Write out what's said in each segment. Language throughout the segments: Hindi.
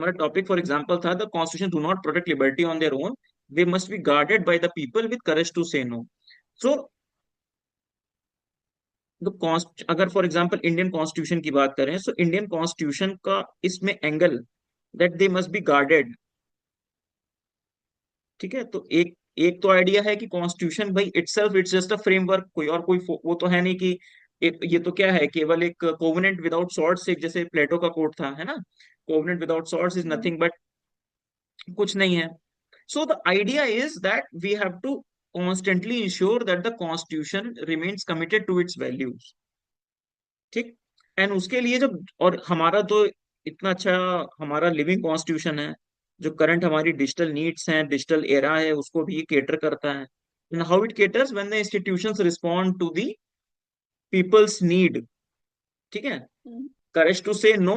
हमारा टॉपिक फॉर एग्जांपल था the constitution do not protect liberty on their own, they must be guarded by the people with courage to say no. So the कॉन्स्ट अगर फॉर एग्जांपल इंडियन कॉन्स्टिट्यूशन की बात करें, सो इंडियन कॉन्स्टिट्यूशन का इसमें angle that they must be guarded. ठीक है, तो एक एक तो आइडिया है कि कॉन्स्टिट्यूशन भाई itself it's just a framework, कोई और कोई वो तो है नहीं कि ये तो क्या है, केवल एक कोवेनेंट विदाउट सॉर्ड्स, एक जैसे प्लेटो का कोट था, है ना, covenant without swords is nothing but, कुछ नहीं है। So the idea is that we have to constantly ensure that the constitution remains committed to its values. ठीक। एंड उसके लिए जब, और हमारा तो इतना अच्छा हमारा लिविंग कॉन्स्टिट्यूशन है, जो करंट हमारी डिजिटल नीड्स हैं, डिजिटल एरा है, उसको भी केटर करता है। And how it caters when the institutions respond to the people's need. ठीक है, हम्म। करेज टू से नो।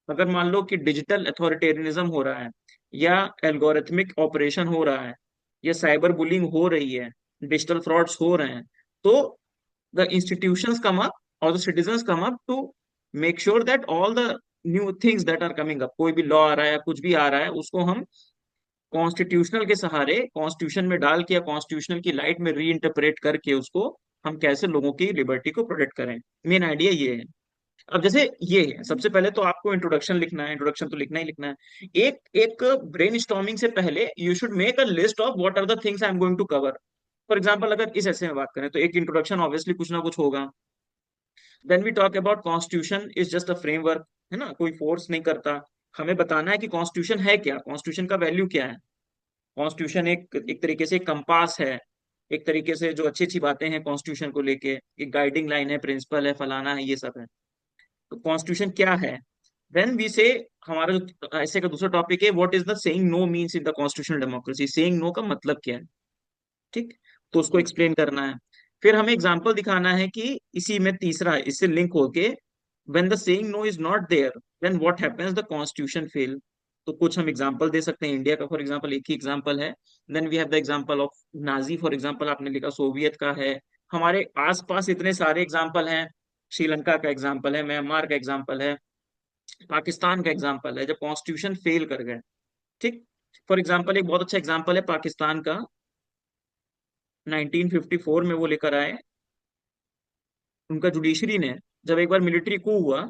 अगर मान लो कि डिजिटल अथॉरिटेरियनिज्म हो रहा है, या एल्गोरिथमिक ऑपरेशन हो रहा है, या साइबर बुलिंग हो रही है, डिजिटल फ्रॉड्स हो रहे हैं, तो the institutions come up or the citizens come up to make sure that all the new things that are coming up, कोई भी लॉ आ रहा है, कुछ भी आ रहा है, उसको हम कॉन्स्टिट्यूशनल के सहारे कॉन्स्टिट्यूशन में डाल के या कॉन्स्टिट्यूशनल की लाइट में री इंटरप्रेट करके उसको हम कैसे लोगों की लिबर्टी को प्रोटेक्ट करें। मेन आइडिया ये है। अब जैसे ये है, सबसे पहले तो आपको इंट्रोडक्शन लिखना है, इंट्रोडक्शन तो लिखना ही लिखना है। एक एक ब्रेन स्टॉर्मिंग से पहले you should make a list of what are the things I am going to cover. For example अगर इस ऐसे में बात करें, तो एक इंट्रोडक्शन ऑब्वियसली कुछ ना कुछ होगा। Then we talk about constitution is just a framework, है ना, कोई फोर्स नहीं करता। हमें बताना है कि कॉन्स्टिट्यूशन है क्या, कॉन्स्टिट्यूशन का वैल्यू क्या है। कॉन्स्टिट्यूशन एक एक तरीके से कंपास है, एक तरीके से जो अच्छी अच्छी बातें हैं कॉन्स्टिट्यूशन को लेके, एक गाइडिंग लाइन है, प्रिंसिपल है, फलाना है, ये सब है। तो कॉन्स्टिट्यूशन क्या है। देन वी से, हमारा जो ऐसे का दूसरा टॉपिक है, what is the saying no means in the constitutional democracy, saying no का मतलब क्या है। ठीक, तो उसको एक्सप्लेन करना है। फिर हमें एग्जाम्पल दिखाना है कि इसी में तीसरा इससे लिंक होके, when the saying no is not there then what happens, the constitution fail. तो कुछ हम एग्जाम्पल दे सकते हैं इंडिया का, फॉर एग्जाम्पल एक ही एग्जाम्पल है। Then we have the example of Nazi, for example आपने लिखा सोवियत का है। हमारे आसपास इतने सारे एग्जाम्पल हैं, श्रीलंका का एग्जाम्पल है, म्यांमार का एग्जाम्पल है, पाकिस्तान का एग्जाम्पल है, जब कॉन्स्टिट्यूशन फेल कर गए। ठीक, फॉर एग्जाम्पल एक बहुत अच्छा एग्जाम्पल है पाकिस्तान का, 1954 में वो लेकर आए, उनका जुडिशरी ने, जब एक बार मिलिट्री कू हुआ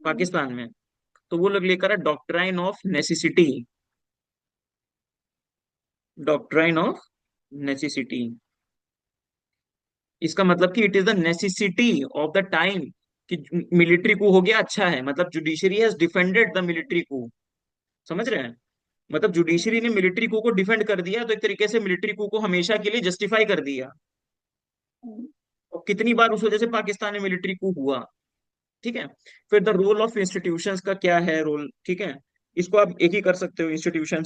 पाकिस्तान में, तो वो लोग लेकर आए doctrine of necessity. Doctrine of necessity, इसका मतलब कि it is the necessity of the time, कि मिलिट्री कू हो गया, अच्छा है, मतलब judiciary has defended the military कू। समझ रहे हैं, मतलब जुडिशरी ने मिलिट्री कू को डिफेंड कर दिया, तो एक तरीके से मिलिट्री कू को हमेशा के लिए जस्टिफाई कर दिया। हम्म। और कितनी बार उस वजह से पाकिस्तान में मिलिट्री कू हुआ। ठीक है, फिर द रोल ऑफ इंस्टीट्यूशंस का क्या है रोल, ठीक है, इसको आप एक ही कर सकते हो, इंस्टीट्यूशन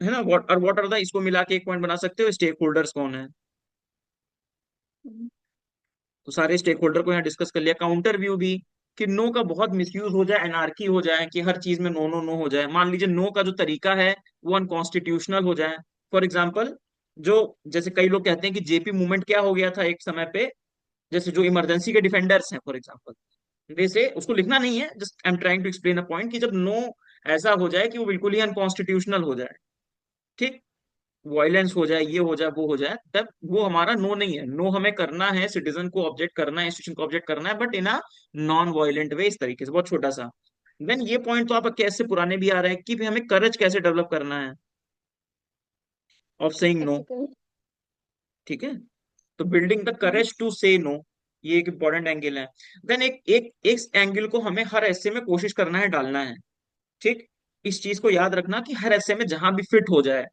है ना, व्हाट आर द, इसको मिला के एक पॉइंट बना सकते हो, स्टेक होल्डर्स कौन है। हम्म। तो सारे स्टेक होल्डर को यहाँ डिस्कस कर लिया। काउंटर व्यू भी, कि नो का बहुत मिसयूज हो जाए, एनार्की हो जाए, कि हर चीज में नो नो नो हो जाए, मान लीजिए नो का जो तरीका है वो अनकॉन्स्टिट्यूशनल हो जाए। फॉर एग्जाम्पल, जो जैसे कई लोग कहते हैं कि जेपी मूवमेंट क्या हो गया था एक समय पे, जैसे जो इमरजेंसी के डिफेंडर्स हैं फॉर एग्जाम्पल, वैसे उसको लिखना नहीं है, just I am trying to explain a point, कि जब नो ऐसा हो जाए कि वो बिल्कुल ही अनकॉन्स्टिट्यूशनल हो जाए, ठीक, वायलेंस हो जाए, ये हो जाए, वो हो जाए, तब वो हमारा नो नहीं है। नो हमें करना है, सिटीजन को ऑब्जेक्ट करना है, इंस्टीट्यूशन को ऑब्जेक्ट करना है, but in a non violent way, इस तरीके से बहुत छोटा सा। देन ये पॉइंट तो आप कैसे पुराने भी आ रहे हैं कि भी हमें करेज कैसे डेवलप करना है ऑफ सेइंग नो। एथिकल। ठीक है, तो building the courage to say no, ये एक इंपॉर्टेंट एंगल है। देन एक एक इस एंगल को हमें हर ऐसे में कोशिश करना है डालना है। ठीक, इस चीज को याद रखना कि हर ऐसे में जहां भी फिट हो जाए,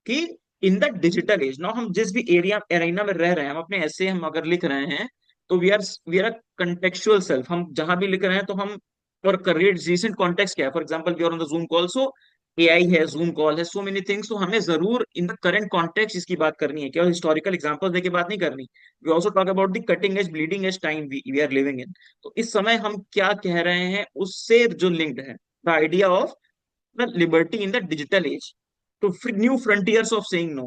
कि इन द डिजिटल एज नाउ, हम जिस भी एरिया एरिना में रह रहे हैं, हम अपने ऐसे हम अगर लिख रहे हैं, तो we are a contextual self, हम जहां भी लिख रहे हैं तो हम, और रिसेंट कॉन्टेक्स्ट क्या है, for example we are on the Zoom call, so AI है, जूम कॉल है, सो मेनी थिंग्स, तो हमें जरूर इन द करंट कॉन्टेक्स्ट इसकी बात करनी है, केवल हिस्टोरिकल एग्जांपल देके बात नहीं करनी। We also talk about the cutting edge bleeding edge time we are living in. तो इस समय हम क्या कह रहे हैं उससे जो लिंक्ड है, the idea of the liberty in the digital age, तो new frontiers of saying no.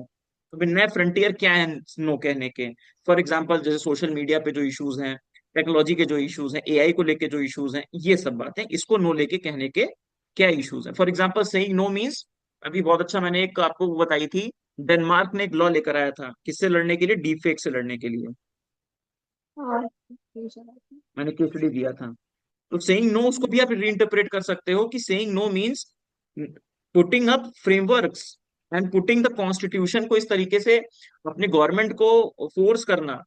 तो फिर नए फ्रंटियर क्या है नो कहने के। फॉर एग्जांपल जैसे सोशल मीडिया पे जो इश्यूज हैं, टेक्नोलॉजी के जो इश्यूज हैं, एआई को लेके जो इश्यूज हैं, ये सब बातें इसको नो लेके कहने के क्या इश्यूज है? For example saying no means, अभी बहुत अच्छा मैंने एक आपको वो बताई थी, डेनमार्क ने एक लॉ लेकर आया था, किससे लड़ने के लिए? डीप फेक से लड़ने के लिए। हाँ ये चला था। मैंने केस स्टडी दिया था। तो सेइंग नो, उसको भी आप रीइंटरप्रेट कर सकते हो कि saying no means putting up frameworks and putting the constitution को इस तरीके से अपने गवर्नमेंट को फोर्स करना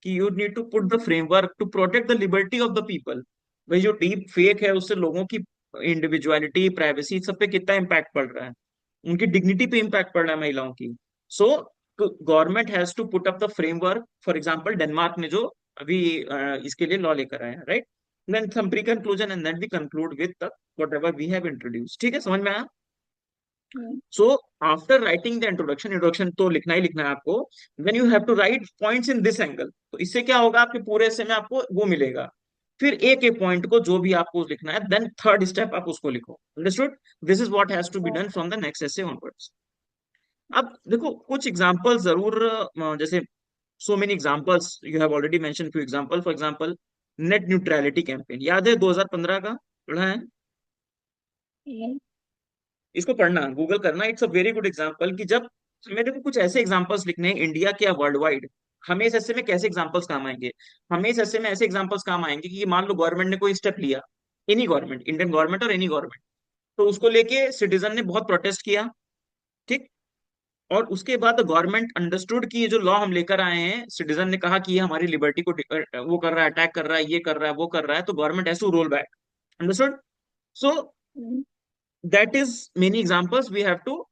कि you need to put the framework to protect the liberty of the people. भाई जो डीप फेक है उससे लोगों की इंडिविजुअलिटी, प्राइवेसी, सब पे कितना इम्पैक्ट पड़ रहा है, उनकी डिग्निटी पे इम्पैक्ट पड़ रहा है महिलाओं की। So government has to put up the framework. For example Denmark ने जो अभी इसके लिए लॉ लेकर आया, right? Then some pre conclusion and then we conclude with the whatever we have introduce. ठीक है, समझ में आया? Hmm, so after writing the introduction, introduction तो लिखना ही लिखना है आपको, then you have to write points in this angle. तो इससे क्या होगा, आपके पूरे essay में आपको वो मिलेगा। फिर एक एक पॉइंट को जो भी आपको लिखना है, देन थर्ड स्टेप आप उसको लिखो। Understood? This is what has to be done okay. From the next essay onwards। अब देखो कुछ एग्जांपल जरूर, जैसे so many examples, you have already mention few example. For example net neutrality campaign, याद है 2015 का? पढ़ा है? हम्म, इसको पढ़ना, गूगल करना, it's a very good example कि जब मेरे को कुछ ऐसे एग्जांपल्स लिखने हैं इंडिया के या वर्ल्ड वाइड, हमें इस ऐसे में कैसे एग्जांपल्स काम आएंगे? हमें इस ऐसे में ऐसे एग्जांपल्स काम आएंगे कि मान लो गवर्नमेंट ने कोई स्टेप लिया, एनी गवर्नमेंट, इंडियन गवर्नमेंट और एनी गवर्नमेंट, तो उसको लेके सिटीजन ने बहुत प्रोटेस्ट किया, ठीक? और उसके बाद गवर्नमेंट अंडरस्टूड कि ये जो लॉ हम लेकर आए हैं, सिटीजन ने कहा कि ये हमारी लिबर्टी को वो कर रहा है, अटैक कर रहा है, ये कर रहा है, वो कर रहा है, तो government has to roll back. Understood? So hmm, that is many examples we have to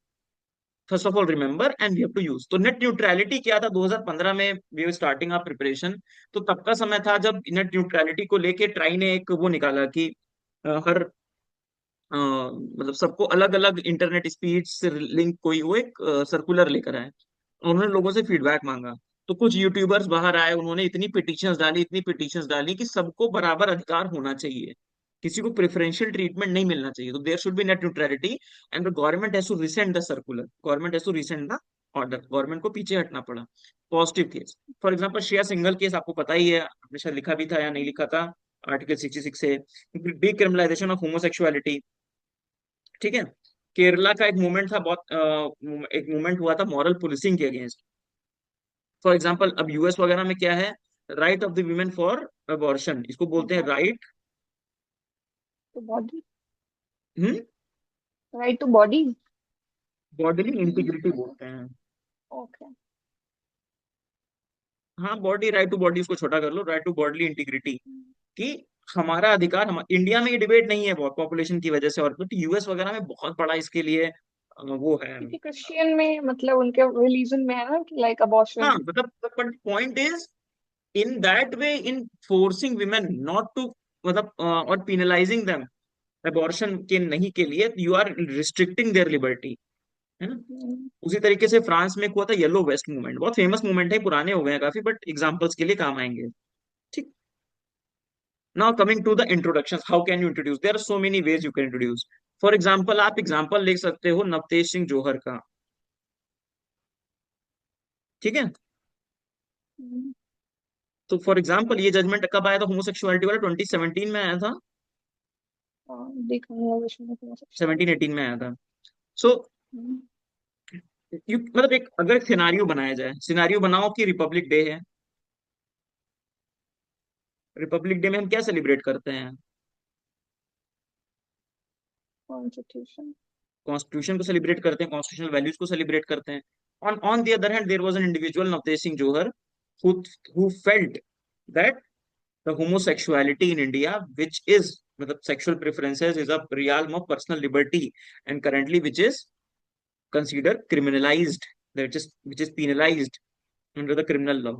first of all remember and we have to use. तो नेट न्यूट्रलिटी क्या था 2015 में, we were starting of preparation. तो तब का समय था जब नेट न्यूट्रलिटी को लेके ट्राई ने एक वो निकाला कि हर मतलब सबको अलग अलग इंटरनेट स्पीड से लिंक कोई वो एक सर्कुलर लेकर आए। उन्होंने लोगों से फीडबैक मांगा। तो कुछ यूट्यूबर्स बाहर आए, उन्होंने इतनी पिटिशंस डाली, इतनी पिटिशंस डाली कि सबको बराबर अधिकार होना चाहिए, किसी को प्रेफरेंशियल ट्रीटमेंट नहीं मिलना चाहिए, तो there should be net neutrality and the government has to rescind the circular, government has to rescind the order, government को पीछे हटना पड़ा। Positive case, for example Shreya Singhal case आपको पता ही है, आपने शायद लिखा भी था या नहीं लिखा था, आर्टिकल 66 से डिक्रिमिनलाइजेशन ऑफ होमोसेक्सुअलिटी। ठीक है, केरला का एक मूवमेंट था बहुत, एक मूवमेंट हुआ था मॉरल पुलिसिंग के अगेंस्ट। फॉर एग्जाम्पल अब यूएस वगैरह में क्या है, right of the women for abortion, इसको बोलते हैं राइट। तो body, hmm, right to body. Bodily integrity बोलते हैं। ओके। हाँ, बॉडी, राइट टू बॉडी, इसको छोटा कर लो, राइट टू बॉडीली इंटीग्रिटी, कि हमारा अधिकार, हम इंडिया में ये डिबेट नहीं है बहुत पॉपुलेशन की वजह से, और बट यूएस वगैरह में बहुत बड़ा इसके लिए वो है। क्योंकि क्रिश्चियन में मतलब उनके रिलीजन में है ना कि लाइक हाँ अबॉर्शन। मतलब, but point is in that way, in forcing women not to, मतलब और penalizing them अबॉर्शन के नहीं के लिए, you are restricting their liberty, है ना? उसी तरीके से फ्रांस में एक हुआ था येलो वेस्ट मूवमेंट, बहुत फेमस मूवमेंट है, पुराने हो गए हैं काफी, बट एग्जांपल्स के लिए काम आएंगे। ठीक। Now coming to the introduction, how can you introduce, there are so many ways you can introduce. For example आप एग्जाम्पल लिख सकते हो नवतेज सिंह जौहर का। ठीक है, तो फॉर एग्जाम्पल ये जजमेंट कब आया था होमोसेक्सुअलिटी वाला? 2017 में आया था, डिक्रिमिनलाइजेशन ऑफ 17 होमोसेक्सुअलिटी। 18 में आया था। सो मतलब एक अगर सिनारियो बनाया जाए, सिनारियो बनाओ कि रिपब्लिक डे है। रिपब्लिक डे में हम क्या सेलिब्रेट करते हैं? कॉन्स्टिट्यूशन। कॉन्स्टिट्यूशन को सेलिब्रेट करते हैं, कॉन्स्टिट्यूशनल वैल्यूज को सेलिब्रेट करते हैं। On the other hand there was an individual Navtej Singh Johar who who felt that the homosexuality in India, which is मतलब sexual preferences is a realm of personal liberty and currently which is considered criminalized, that is which is penalized under the criminal law.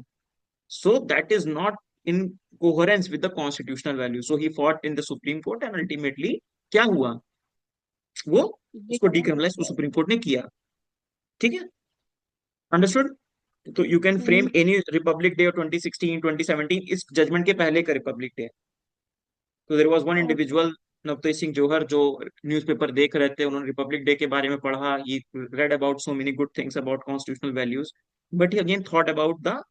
So that is not in coherence with the constitutional value. So he fought in the Supreme Court and ultimately क्या हुआ, वो ये उसको करना डिक्रिमिनलाइज किया सुप्रीम कोर्ट ने किया। ठीक है, अंडरस्टूड? तो यू कैन फ्रेम है। एनी रिपब्लिक डे 2016 2017 इस जजमेंट के पहले का रिपब्लिक डे। तो there was one okay. Individual Navtej Singh Johar जो न्यूज़पेपर देख रहे थे, उन्होंने रिपब्लिक डे के बारे में पढ़ा, he read about so many good things about constitutional values, but he again thought about the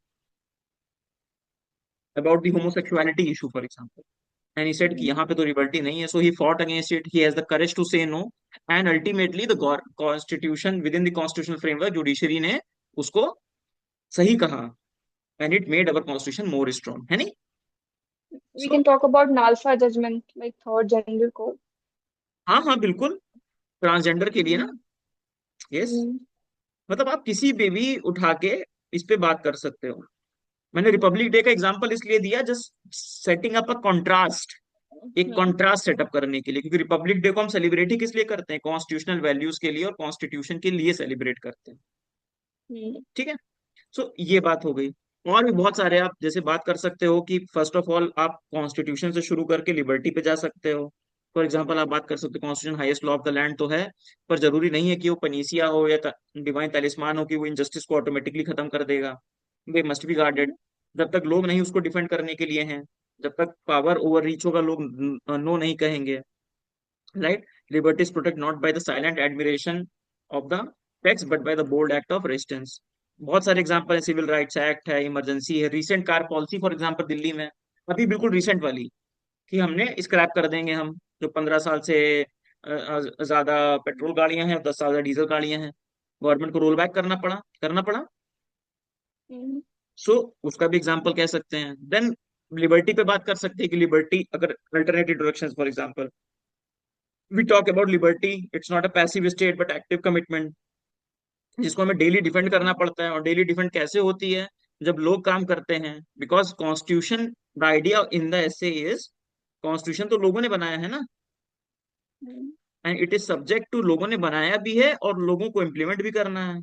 homosexuality issue for example. And he said कि यहाँ पे तो लिबर्टी नहीं है, so he fought against it, he has the courage to say no, and ultimately the constitution, within the constitutional framework judiciary ने उसको सही कहा, and it made our constitution more strong, है नहीं? We so can talk about Nalsa judgment, like third gender code. हाँ हाँ बिल्कुल, ट्रांसजेंडर के लिए ना। Mm, यस, mm, मतलब आप किसी पे भी उठा के इस पे बात कर सकते हो। मैंने रिपब्लिक डे का एग्जांपल इसलिए दिया, just setting up a contrast, एक mm, कॉन्ट्रास्ट सेटअप करने के लिए, क्योंकि रिपब्लिक डे को हम सेलिब्रेट ही किस लिए करते हैं? कॉन्स्टिट्यूशनल वैल्यूज के लिए और कॉन्स्टिट्यूशन के लिए सेलिब्रेट करते हैं। mm, ठीक है, सो ये बात हो गई। और भी बहुत सारे आप जैसे बात कर सकते हो कि फर्स्ट ऑफ ऑल आप कॉन्स्टिट्यूशन से शुरू करके लिबर्टी पे जा सकते हो। फॉर एग्जाम्पल आप बात कर सकते हो constitution highest law of the land तो है, पर जरूरी नहीं है कि वो पनीसिया हो या डिवाइन तलिस्मान हो कि वो इनजस्टिस को ऑटोमेटिकली खत्म कर देगा। दे मस्ट बी गार्डेड। mm, जब तक लोग नहीं उसको डिफेंड करने के लिए हैं, जब तक पावर ओवर रीच होगा, लोग नो नहीं कहेंगे, right? Liberties protect not by the silent admiration of the text but by the bold act of resistance. बहुत सारे एग्जांपल है, सिविल राइट्स एक्ट है, इमरजेंसी है, recent car policy for example Delhi में, अभी बिल्कुल रिसेंट वाली, कि हमने स्क्रैप कर देंगे हम जो 15 साल से ज्यादा पेट्रोल गाड़ियां हैं, 10 साल से डीजल गाड़ियां हैं, गवर्नमेंट को रोल बैक करना पड़ा। mm, सो उसका भी एग्जांपल कह सकते हैं। देन लिबर्टी पे बात कर सकते हैं कि लिबर्टी अगर alternative directions, for example we talk about liberty, it's not a passive state but active commitment, जिसको हमें डेली डिफेंड करना पड़ता है। और डेली डिफेंड कैसे होती है? जब लोग काम करते हैं, because constitution, the idea in the essay is, constitution तो लोगों ने बनाया है ना, mm, and it is subject to, लोगों ने बनाया भी है और लोगों को इम्प्लीमेंट भी करना है,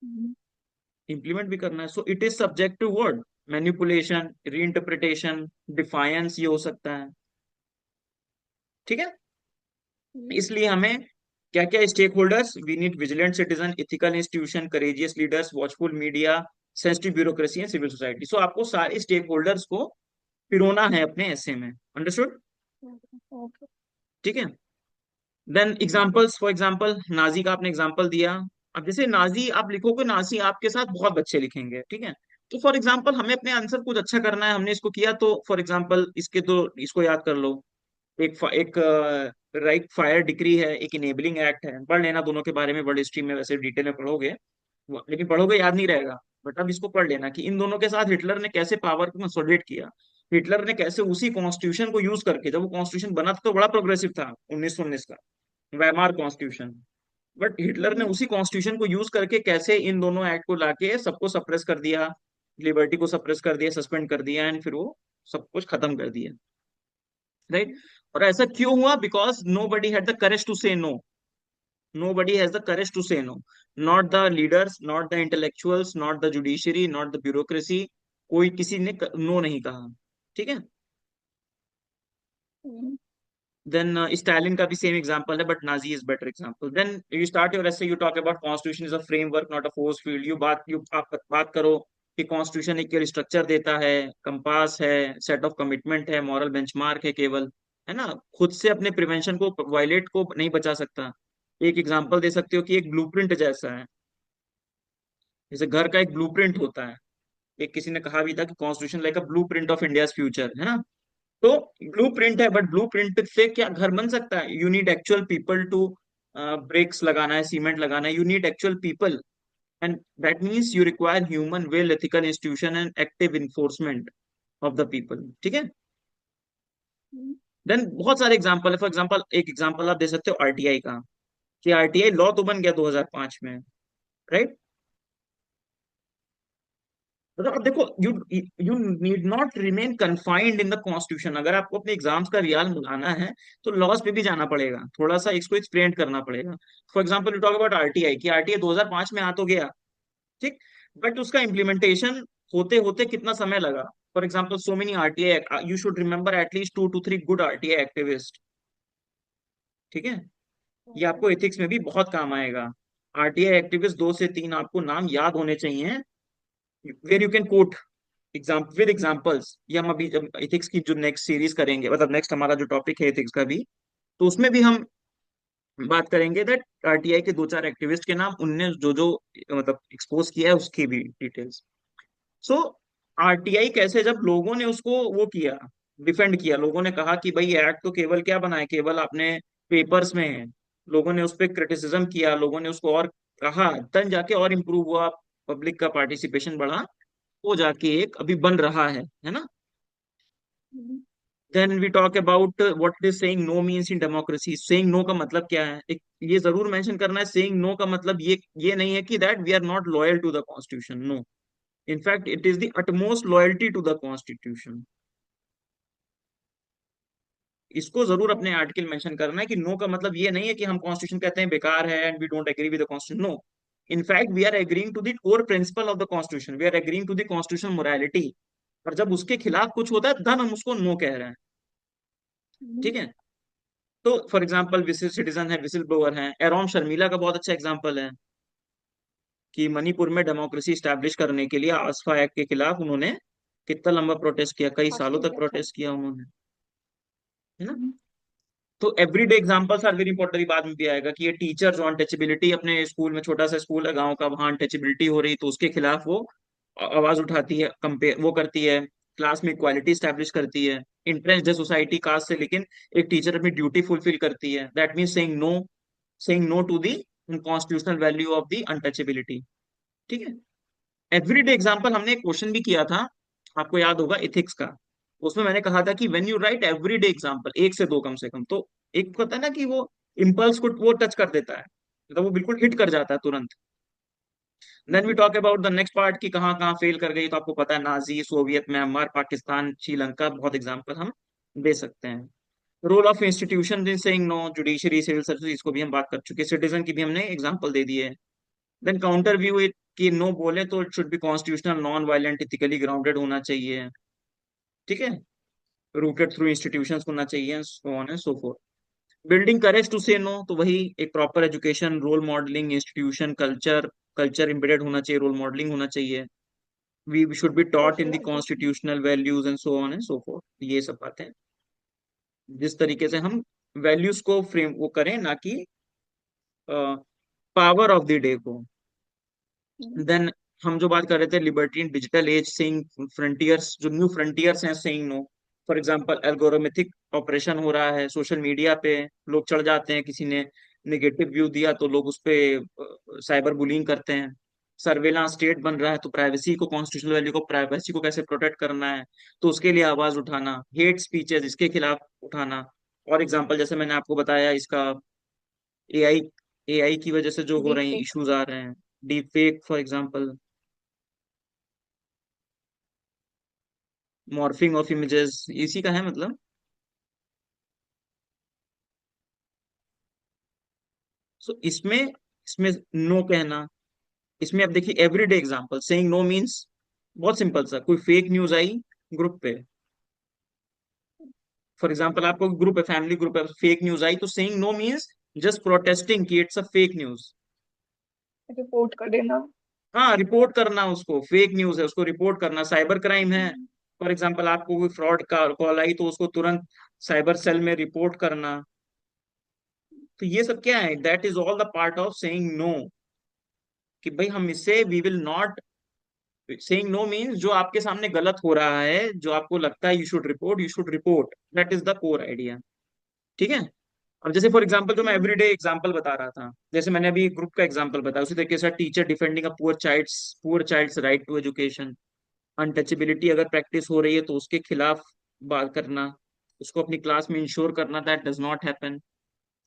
mm, इम्प्लीमेंट भी करना है। So it is subject to word manipulation, reinterpretation, defiance, ये हो सकता है। ठीक है, mm, इसलिए हमें क्या क्या stakeholders, we need vigilant citizen, ethical institution, courageous leaders, watchful media, sensitive bureaucracy and civil society. So आपको सारे स्टेक होल्डर्स को पिरोना है अपने ऐसे में, अंडरस्टूड? okay, okay, ठीक है, then mm, examples, for example Nazi का आपने एग्जांपल दिया। अब जैसे नाजी आप लिखोगे, नाजी आपके साथ बहुत बच्चे लिखेंगे, ठीक है? तो फॉर एग्जांपल हमें अपने आंसर कुछ अच्छा करना है, हमने इसको किया, तो फॉर एग्जांपल इसके तो इसको याद कर लो, एक राइट फायर डिक्री है, एक इनेबलिंग एक्ट है, पढ़ लेना दोनों के बारे में, वर्ल्ड हिस्ट्री में वैसे डिटेल में पढ़ोगे, लेकिन पढ़ोगे याद नहीं रहेगा। बट अब इसको पढ़ लेना कि इन दोनों के साथ हिटलर ने कैसे पावर को कंसोलिडेट किया, हिटलर ने कैसे उसी कॉन्स्टिट्यूशन को यूज करके, जब वो कॉन्स्टिट्यूशन बना था तो बड़ा प्रोग्रेसिव था 1919 का वेमार कॉन्स्टिट्यूशन, बट हिटलर ने mm, उसी कॉन्स्टिट्यूशन को यूज करके कैसे इन दोनों एक्ट को लाके सबको सप्रेस कर दिया, लिबर्टी को सप्रेस कर दिया, सस्पेंड कर दिया, एंड फिर वो सब कुछ खत्म कर दिया, राइट? और ऐसा क्यों हुआ? Because nobody had the courage to say no, nobody has the courage to say no, not the leaders, not the intellectuals, not the judiciary, not the bureaucracy, कोई किसी ने नो नहीं कहा। ठीक है, mm, देन स्टालिन का भी सेम एग्जांपल है, but Nazi is better example. Then you start your essay, you talk about constitution is a framework not a force field, आप बात करो कि कॉन्स्टिट्यूशन एक स्ट्रक्चर देता है, कंपास है, सेट ऑफ कमिटमेंट है, मॉरल बेंचमार्क है केवल, है ना? खुद से अपने प्रिवेंशन को, वायलेट को नहीं बचा सकता। एक एग्जांपल दे सकते हो कि एक ब्लूप्रिंट जैसा है, जैसे घर का एक ब्लूप्रिंट होता है। एक किसी ने कहा भी था कि constitution like a blueprint of India's future, है ना? तो ब्लू प्रिंट है, बट ब्लू प्रिंट से क्या घर बन सकता है? You need actual people to, bricks लगाना है, सीमेंट लगाना है, you need actual people, and that means you require human will, ethical institution and active enforcement of the people. ठीक है, mm, देन बहुत सारे एग्जांपल है, फॉर एग्जांपल एक एग्जांपल आप दे सकते हो आरटीआई का, कि आरटीआई लॉ तो बन गया 2005 में, राइट? मतलब अब देखो, you you need not remain confined in the constitution, अगर आपको अपने एग्जाम्स का रियाल मिलाना है तो लॉज पे भी जाना पड़ेगा, थोड़ा सा इसको एक्सपेंड करना पड़ेगा। For example you talk about RTI, कि आरटीआई 2005 में आ तो गया, ठीक, बट उसका इम्प्लीमेंटेशन होते होते कितना समय लगा? For example so many RTI, you should remember at least 2 to 3 good RTI activist. ठीक है, ये okay, आपको एथिक्स में भी बहुत काम आएगा। आरटीआई एक्टिविस्ट 2 से 3 आपको नाम याद होने चाहिए, where you can quote with examples. ये हम अभी जब एथिक्स की जो नेक्स्ट सीरीज करेंगे, मतलब नेक्स्ट हमारा जो टॉपिक है एथिक्स का भी, तो उसमें भी हम बात करेंगे दैट आरटीआई के 2 4 एक्टिविस्ट के नाम, उनने जो जो मतलब एक्सपोज किया है उसकी भी डिटेल्स। सो आरटीआई कैसे, जब लोगों ने उसको वो किया, डिफेंड किया, लोगों ने कहा कि भाई ये एक्ट तो केवल क्या बना है, केवल अपने पेपर्स में है। लोगों ने उस पर क्रिटिसिज्म किया, लोगों ने उसको और कहा, तब जाके और इम्प्रूव हुआ, पब्लिक का पार्टिसिपेशन बढ़ा, वो जाके एक अभी बन रहा है ना। Hmm, then we talk about what is saying no means in democracy. Saying no का मतलब क्या है, एक ये जरूर मेंशन करना है, सेइंग नो का मतलब ये नहीं है कि that we are not loyal to the constitution, no. In fact it is the utmost loyalty to the constitution. इसको जरूर अपने आर्टिकल मेंशन करना है कि नो का मतलब ये नहीं है कि हम कॉन्स्टिट्यूशन कहते हैं बेकार है and we don't agree with the constitution, no. In fact we are agreeing to the core principle of the constitution, we are agreeing to the constitution morality. पर जब उसके खिलाफ कुछ होता है तब हम उसको नो कह रहे हैं। हम्म, ठीक है। तो फॉर एग्जाम्पल विसिल सिटीजन है, विसिल ब्लोअर है, एरोम शर्मिला का बहुत अच्छा एग्जाम्पल है कि मणिपुर में डेमोक्रेसी स्टैब्लिश करने के लिए आसफा एक्ट के खिलाफ उन्होंने कितना लंबा प्रोटेस्ट किया, कई सालों फास्टिंग तक किया था। प्रोटेस्ट किया उन्होंने, है ना। हम्म, तो everyday examples are very important, बाद में भी आएगा कि ये टीचर जो अनटचेबिलिटी अपने स्कूल में, छोटा सा स्कूल है गांव का, वहां अनटचेबिलिटी हो रही तो उसके खिलाफ वो आवाज उठाती है, कंपेयर वो करती है, क्लास में इक्वालिटी स्टैब्लिश करती है, इंटरेस्ट है सोसाइटी कास्ट से, लेकिन एक टीचर अपनी ड्यूटी फुलफिल करती है, that mean saying no, saying no to the constitutional value of the untouchability. ठीक है। एवरीडे एग्जाम्पल हमने एक क्वेश्चन भी किया था, आपको याद होगा, इथिक्स का। उसमें मैंने कहा था कि when you right everyday example, एक से दो कम से कम, तो एक होता है ना कि वो इम्पल्स को वो टच कर देता है, मतलब वो बिल्कुल हिट कर जाता है तुरंत। Then we hmm, talk about the next part कि कहाँ कहाँ फेल कर गई, तो आपको पता है, Nazi, Soviet, Myanmar, Pakistan, Sri Lanka, बहुत एग्जाम्पल हम दे सकते हैं। Role of institution in saying no, judiciary, civil service, इसको भी हम बात कर चुके हैं, सिटीजन की भी हमने एग्जाम्पल दे दी है। देन काउंटर व्यू इट कि नो बोले तो it should be constitutional, non violent, ethically grounded होना चाहिए। ठीक है। रूटेड थ्रू इंस्टीट्यूशंस होना चाहिए, so on and so forth. Building courage to say no, तो वही एक proper education, role modelling, institution, culture, culture embedded होना चाहिए, रोल मॉडलिंग होना चाहिए। We should be taught in the socialization. Constitutional values and so on and so fourth. ये सब बातें जिस तरीके से हम वैल्यूज को फ्रेम वो करें, ना कि पावर ऑफ द डे को। देन हम जो बात कर रहे थे, liberty in digital age, saying frontiers, जो न्यू फ्रंटियर्स हैं, saying no. For example algorithmic operation हो रहा है सोशल मीडिया पे, लोग चढ़ जाते हैं, किसी ने नेगेटिव व्यू दिया तो लोग उस पे साइबर बुलिंग करते हैं। सर्वेलांस स्टेट बन रहा है, तो प्राइवेसी को, कॉन्स्टिट्यूशनल वैल्यू को, प्राइवेसी को कैसे प्रोटेक्ट करना है, तो उसके लिए आवाज उठाना, हेट स्पीचेस इसके खिलाफ उठाना। और एग्जांपल जैसे मैंने आपको बताया इसका, एआई, एआई की वजह से जो हो डीप रहे हैं फेक। इश्यूज आ रहे हैं, deep fake for example, morphing of images, इसी का है मतलब। सो इसमें इसमें नो कहना, इसमें अब देखिए everyday example, saying no means बहुत सिंपल सा, कोई फेक न्यूज आई ग्रुप पे, फॉर एग्जांपल आपको ग्रुप है, फैमिली ग्रुप है, फेक न्यूज आई, तो saying no means just protesting कि it's a fake news. Report कर देना। हाँ, रिपोर्ट करना, उसको फेक न्यूज है उसको रिपोर्ट करना, साइबर क्राइम है। हम्म, फॉर एग्जांपल आपको कोई फ्रॉड का कॉल आई तो उसको तुरंत साइबर सेल में रिपोर्ट करना। तो ये सब क्या है, that is all the part of saying no, कि भाई हम इससे we will not, saying no means जो आपके सामने गलत हो रहा है, जो आपको लगता है you should report, you should report, that is the core idea. ठीक है। अब जैसे फॉर एग्जांपल जो मैं हम्म, एवरीडे एग्जांपल बता रहा था, जैसे मैंने अभी ग्रुप का एग्जांपल बताया, उसी तरीके से teacher defending a poor child's right to education, untouchability अगर प्रैक्टिस हो रही है तो उसके खिलाफ बात करना, उसको अपनी क्लास में इंश्योर करना that does not happen.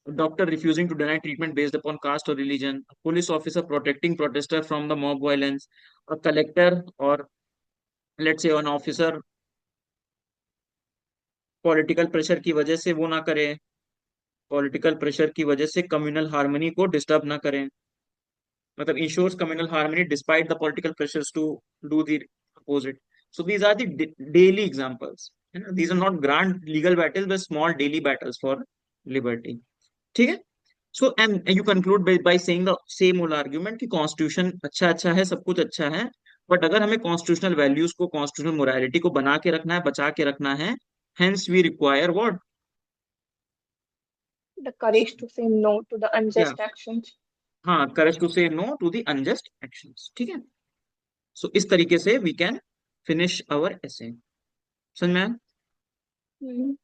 Doctor refusing to deny treatment based upon caste or religion, a police officer protecting protester from the mob violence, a collector or let's say an officer political pressure की वजह से वो ना करे, पॉलिटिकल प्रेशर की वजह से कम्युनल हार्मनी को डिस्टर्ब ना करें, मतलब ensures communal harmony despite the political pressures to do the opposite. So these are the daily examples, है ना, these are not grand legal battles but small daily battles for liberty. ठीक है। So and you conclude by saying the same old argument कि कॉन्स्टिट्यूशन अच्छा अच्छा है, सब कुछ अच्छा है, बट अगर हमें कॉन्स्टिट्यूशनल वैल्यूज को, कॉन्स्टिट्यूशनल मोरालिटी को बना के रखना है, बचा के रखना है, hence we require what, the courage to say no to the या, अनजस्ट एक्शंस। हाँ, courage to say no to the unjust actions. ठीक है। सो इस तरीके से we can finish our essay. समझ में आया? हम्म।